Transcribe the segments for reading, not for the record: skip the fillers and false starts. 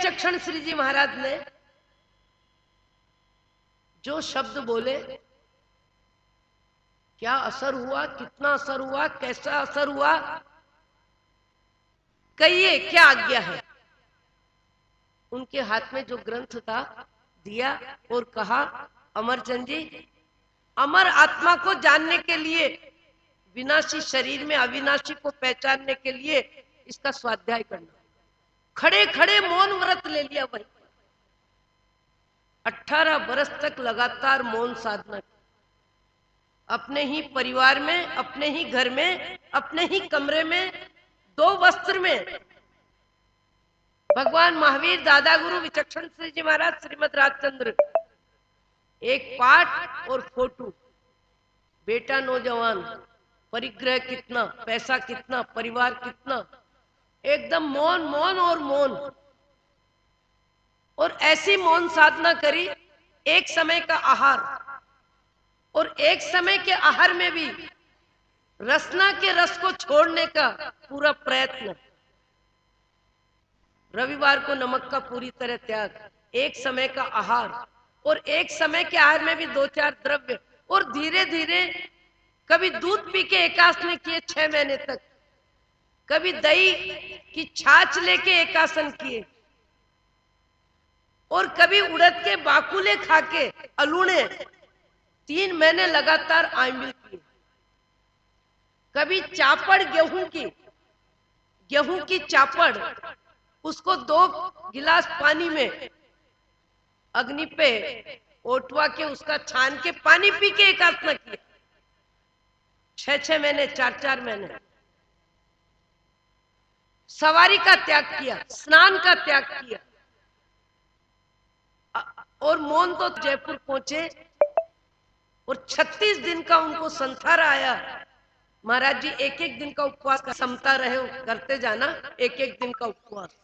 विचक्षण श्री जी महाराज ने जो शब्द बोले, क्या असर हुआ, कितना असर हुआ, कैसा असर हुआ, कहिए क्या आज्ञा है। उनके हाथ में जो ग्रंथ था दिया और कहा, अमरचंद जी, अमर आत्मा को जानने के लिए, विनाशी शरीर में अविनाशी को पहचानने के लिए इसका स्वाध्याय करना। खड़े खड़े मौन व्रत ले लिया भाई। 18 बरस तक लगातार मौन साधना की, अपने ही परिवार में, अपने ही घर में, अपने ही कमरे में, 2 वस्त्र में। भगवान महावीर, दादा गुरु विचक्षण श्री जी महाराज, श्रीमद राजचंद्र, एक पाठ और फोटो। बेटा नौजवान, परिग्रह कितना, पैसा कितना, परिवार कितना, एकदम मौन मौन और मौन। और ऐसी मौन साधना करी, एक समय का आहार, और एक समय के आहार में भी रसना के रस को छोड़ने का पूरा प्रयत्न। रविवार को नमक का पूरी तरह त्याग, एक समय का आहार, और एक समय के आहार में भी 2-4 द्रव्य, और धीरे धीरे कभी दूध पी के एकासन किए 6 महीने तक, कभी दही की छाछ लेके एकासन किए, और कभी उड़द के बाकुले खा के अलूणे 3 महीने लगातार आमिल किए। कभी चापड़ गेहूं की चापड़, उसको 2 गिलास पानी में अग्नि पे ओटवा के उसका छान के पानी पी के एकासन किया। 6-6 महीने, 4-4 महीने। सवारी का त्याग किया, स्नान का त्याग किया। और मौन तो जयपुर पहुंचे, और 36 दिन का उनको संथारा आया। महाराज जी, 1-1 दिन का उपवास का समता रहे, करते जाना, 1-1 दिन का उपवास।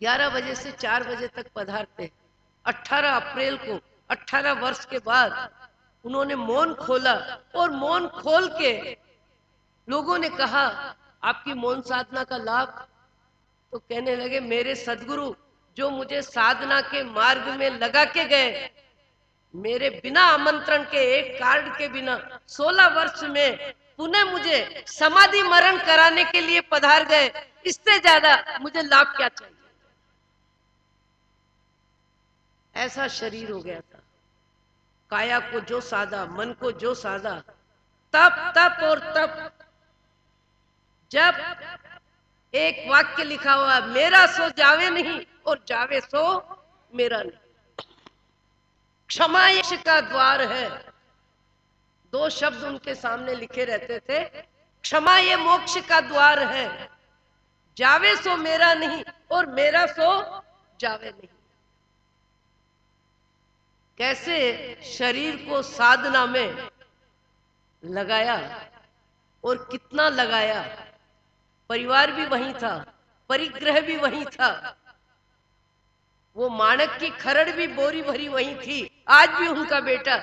11 बजे से 4 बजे तक पधारते। 18 अप्रैल को 18 वर्ष के बाद उन्होंने मौन खोला, और मौन खोल के लोगों ने कहा, आपकी मौन साधना का लाभ? तो कहने लगे, मेरे सदगुरु जो मुझे साधना के मार्ग में लगा के गए, मेरे बिना आमंत्रण के, एक कार्ड के बिना 16 वर्ष में पुनः मुझे समाधि मरण कराने के लिए पधार गए, इससे ज्यादा मुझे लाभ क्या चाहिए। ऐसा शरीर हो गया था। काया को जो साधा, मन को जो साधा, तप तप और तप। जब एक वाक्य लिखा हुआ, मेरा सो जावे नहीं और जावे सो मेरा नहीं। क्षमा यश का द्वार है, 2 शब्द उनके सामने लिखे रहते थे। क्षमा ये मोक्ष का द्वार है, जावे सो मेरा नहीं और मेरा सो जावे नहीं। कैसे शरीर को साधना में लगाया, और कितना लगाया। परिवार भी वहीं था, परिग्रह भी वहीं था, वो माणक की खरड़ भी बोरी भरी वहीं थी। आज भी उनका बेटा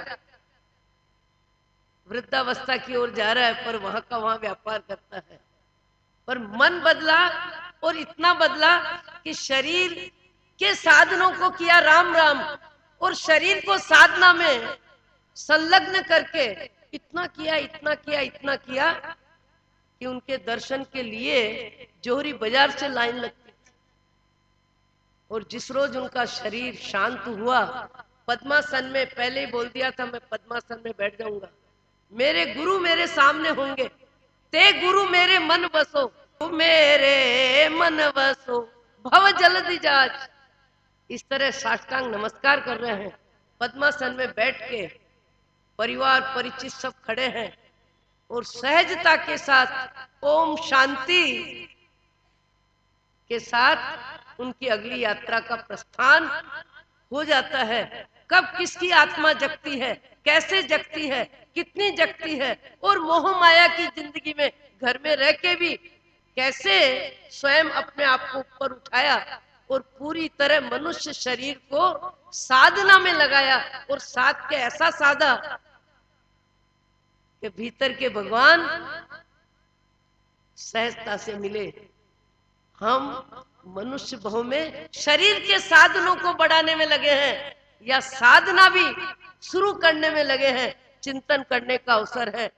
वृद्धावस्था की ओर जा रहा है, पर वहां का वहां व्यापार करता है। पर मन बदला, और इतना बदला कि शरीर के साधनों को किया राम राम, और शरीर को साधना में संलग्न करके इतना किया, इतना किया, इतना किया कि उनके दर्शन के लिए जोहरी बाजार से लाइन लगती थी। और जिस रोज उनका शरीर शांत हुआ, पद्मासन में, पहले ही बोल दिया था मैं पद्मासन में बैठ जाऊंगा, मेरे गुरु मेरे सामने होंगे, ते गुरु मेरे मन बसो, मेरे मन बसो, भव जल्दी जाज। इस तरह साष्टांग नमस्कार कर रहे हैं, पद्मासन में बैठ के। परिवार परिचित सब खड़े हैं, और सहजता के साथ ओम शांति के साथ उनकी अगली यात्रा का प्रस्थान हो जाता है। कब किसकी आत्मा जगती है, कैसे जगती है, कितनी जगती है, और मोह माया की जिंदगी में घर में रह के भी कैसे स्वयं अपने आप को ऊपर उठाया, और पूरी तरह मनुष्य शरीर को साधना में लगाया, और साध के ऐसा साधा कि भीतर के भगवान सहजता से मिले। हम मनुष्य भाव में शरीर के साधनों को बढ़ाने में लगे हैं या साधना भी शुरू करने में लगे हैं। चिंतन करने का अवसर है।